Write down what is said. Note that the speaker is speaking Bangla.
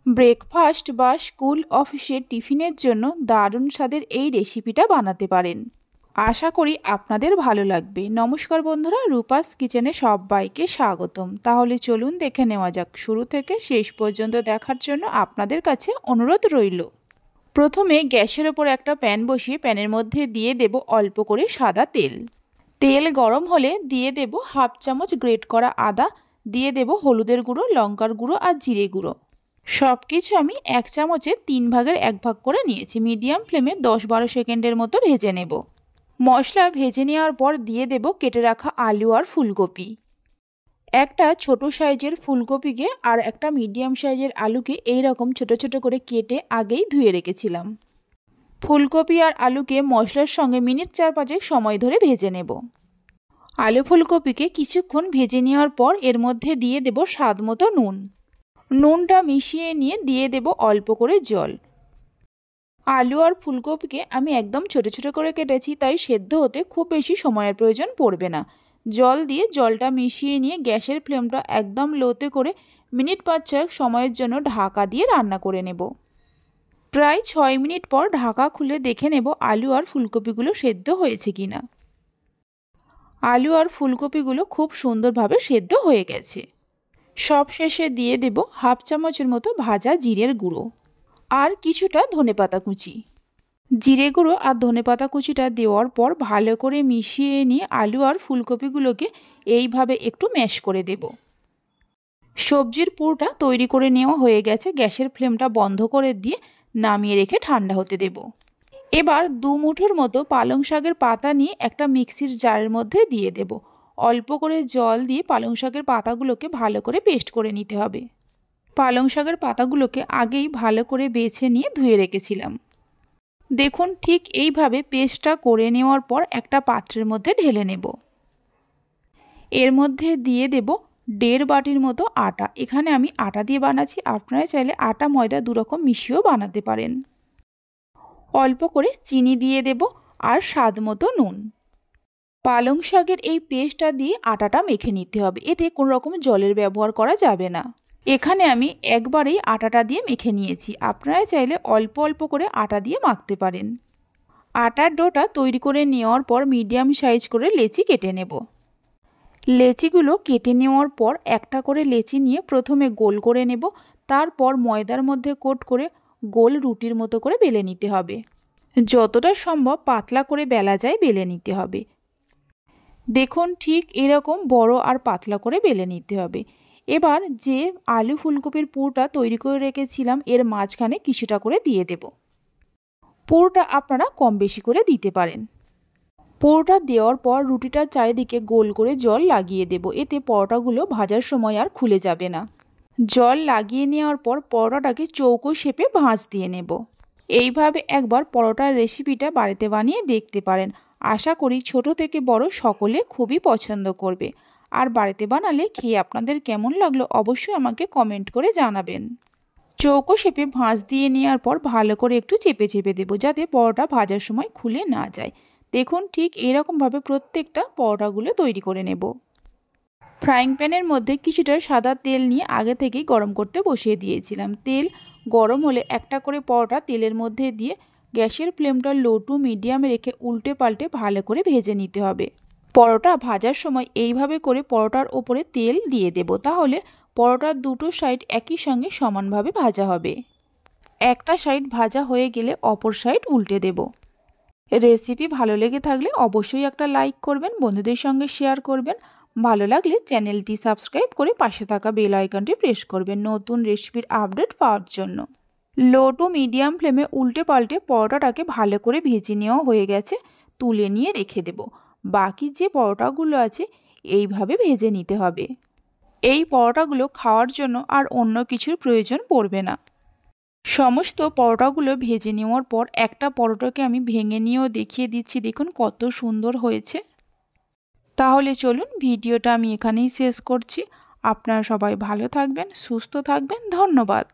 ব্রেকফাস্ট বা স্কুল অফিসের টিফিনের জন্য দারুণ স্বাদের এই রেসিপিটা বানাতে পারেন। আশা করি আপনাদের ভালো লাগবে। নমস্কার বন্ধুরা, রূপাস কিচেনে সবাইকে স্বাগতম। তাহলে চলুন দেখে নেওয়া যাক। শুরু থেকে শেষ পর্যন্ত দেখার জন্য আপনাদের কাছে অনুরোধ রইল। প্রথমে গ্যাসের ওপর একটা প্যান বসিয়ে প্যানের মধ্যে দিয়ে দেব অল্প করে সাদা তেল। তেল গরম হলে দিয়ে দেব হাফ চামচ গ্রেট করা আদা, দিয়ে দেব হলুদের গুঁড়ো, লঙ্কার গুঁড়ো আর জিরে গুঁড়ো। সব কিছু আমি 1 চামচে 3 ভাগের 1 ভাগ করে নিয়েছি। মিডিয়াম ফ্লেমে 10-12 সেকেন্ডের মতো ভেজে নেব। মশলা ভেজে নেওয়ার পর দিয়ে দেব কেটে রাখা আলু আর ফুলকপি। একটা ছোট সাইজের ফুলকপিকে আর একটা মিডিয়াম সাইজের আলুকে এই রকম ছোট ছোট করে কেটে আগেই ধুয়ে রেখেছিলাম। ফুলকপি আর আলুকে মশলার সঙ্গে মিনিট 4-5 সময় ধরে ভেজে নেব। আলু ফুলকপিকে কিছুক্ষণ ভেজে নেওয়ার পর এর মধ্যে দিয়ে দেব স্বাদ মতো নুন। নুনটা মিশিয়ে নিয়ে দিয়ে দেব অল্প করে জল। আলু আর ফুলকপিকে আমি একদম ছোট ছোট করে কেটেছি, তাই সেদ্ধ হতে খুব বেশি সময়ের প্রয়োজন পড়বে না। জল দিয়ে জলটা মিশিয়ে নিয়ে গ্যাসের ফ্লেমটা একদম লোতে করে মিনিট 5-6 সময়ের জন্য ঢাকা দিয়ে রান্না করে নেব। প্রায় 6 মিনিট পর ঢাকা খুলে দেখে নেব আলু আর ফুলকপিগুলো সেদ্ধ হয়েছে কিনা। আলু আর ফুলকপিগুলো খুব সুন্দরভাবে সেদ্ধ হয়ে গেছে। সব শেষে দিয়ে দেব হাফ চামচের মতো ভাজা জিরের গুঁড়ো আর কিছুটা ধনেপাতা কুচি। জিরে গুঁড়ো আর ধনেপাতা কুচিটা দেওয়ার পর ভালো করে মিশিয়ে নিয়ে আলু আর ফুলকপিগুলোকে এইভাবে একটু ম্যাশ করে দেব। সবজির পুরটা তৈরি করে নেওয়া হয়ে গেছে। গ্যাসের ফ্লেমটা বন্ধ করে দিয়ে নামিয়ে রেখে ঠান্ডা হতে দেব। এবার 2 মুঠোর মতো পালং শাকের পাতা নিয়ে একটা মিক্সির জারের মধ্যে দিয়ে দেব। অল্প করে জল দিয়ে পালং শাকের পাতাগুলোকে ভালো করে পেস্ট করে নিতে হবে। পালং শাকের পাতাগুলোকে আগেই ভালো করে বেছে নিয়ে ধুয়ে রেখেছিলাম। দেখুন ঠিক এইভাবে পেস্টটা করে নেওয়ার পর একটা পাত্রের মধ্যে ঢেলে নেব। এর মধ্যে দিয়ে দেব 1.5 বাটির মতো আটা। এখানে আমি আটা দিয়ে বানাচ্ছি, আপনারা চাইলে আটা ময়দা দুরকম মিশিয়েও বানাতে পারেন। অল্প করে চিনি দিয়ে দেব আর স্বাদ মতো নুন। পালং শাকের এই পেস্টটা দিয়ে আটাটা মেখে নিতে হবে, এতে কোনো রকম জলের ব্যবহার করা যাবে না। এখানে আমি একবারেই আটাটা দিয়ে মেখে নিয়েছি, আপনারা চাইলে অল্প অল্প করে আটা দিয়ে মাখতে পারেন। আটার ডোটা তৈরি করে নেওয়ার পর মিডিয়াম সাইজ করে লেচি কেটে নেব। লেচিগুলো কেটে নেওয়ার পর একটা করে লেচি নিয়ে প্রথমে গোল করে নেব, তারপর ময়দার মধ্যে কোট করে গোল রুটির মতো করে বেলে নিতে হবে। যতটা সম্ভব পাতলা করে বেলা যায় বেলে নিতে হবে। দেখুন ঠিক এরকম বড় আর পাতলা করে বেলে নিতে হবে। এবার যে আলু ফুলকপির পুরটা তৈরি করে রেখেছিলাম এর মাঝখানে কিছুটা করে দিয়ে দেব। পুরটা আপনারা কম বেশি করে দিতে পারেন। পুরটা দেওয়ার পর রুটিটার চারিদিকে গোল করে জল লাগিয়ে দেব, এতে পরোটাগুলো ভাজার সময় আর খুলে যাবে না। জল লাগিয়ে নেওয়ার পর পরোটাটাকে চৌকো শেপে ভাঁজ দিয়ে নেব। এইভাবে একবার পরোটার রেসিপিটা বাড়িতে বানিয়ে দেখতে পারেন। আশা করি ছোট থেকে বড় সকলে খুবই পছন্দ করবে। আর বাড়িতে বানালে খেয়ে আপনাদের কেমন লাগলো অবশ্যই আমাকে কমেন্ট করে জানাবেন। চৌকো শেপে ভাঁজ দিয়ে নেওয়ার পর ভালো করে একটু চেপে চেপে দেবো, যাতে পরোটা ভাজার সময় খুলে না যায়। দেখুন ঠিক এরকমভাবে প্রত্যেকটা পরোটাগুলো তৈরি করে নেব। ফ্রাইং প্যানের মধ্যে কিছুটা সাদা তেল নিয়ে আগে থেকেই গরম করতে বসিয়ে দিয়েছিলাম। তেল গরম হলে একটা করে পরোটা তেলের মধ্যে দিয়ে গ্যাসের ফ্লেমটা লো টু মিডিয়ামে রেখে উল্টে পাল্টে ভালো করে ভেজে নিতে হবে। পরোটা ভাজার সময় এইভাবে করে পরোটার ওপরে তেল দিয়ে দেব, তাহলে পরোটার দুটো সাইড একই সঙ্গে সমানভাবে ভাজা হবে। একটা সাইড ভাজা হয়ে গেলে অপর সাইড উল্টে দেব। রেসিপি ভালো লেগে থাকলে অবশ্যই একটা লাইক করবেন, বন্ধুদের সঙ্গে শেয়ার করবেন। ভালো লাগলে চ্যানেলটি সাবস্ক্রাইব করে পাশে থাকা বেল আইকনটি প্রেস করবেন নতুন রেসিপির আপডেট পাওয়ার জন্য। লো টু মিডিয়াম ফ্লেমে উল্টে পাল্টে পরোটাটাকে ভালো করে ভেজে নেওয়া হয়ে গেছে, তুলে নিয়ে রেখে দেব। বাকি যে পরোটাগুলো আছে এইভাবে ভেজে নিতে হবে। এই পরোটাগুলো খাওয়ার জন্য আর অন্য কিছুর প্রয়োজন পড়বে না। সমস্ত পরোটাগুলো ভেজে নেওয়ার পর একটা পরোটাকে আমি ভেঙে নিয়েও দেখিয়ে দিচ্ছি, দেখুন কত সুন্দর হয়েছে। তাহলে চলুন ভিডিওটা আমি এখানেই শেষ করছি। আপনারা সবাই ভালো থাকবেন, সুস্থ থাকবেন। ধন্যবাদ।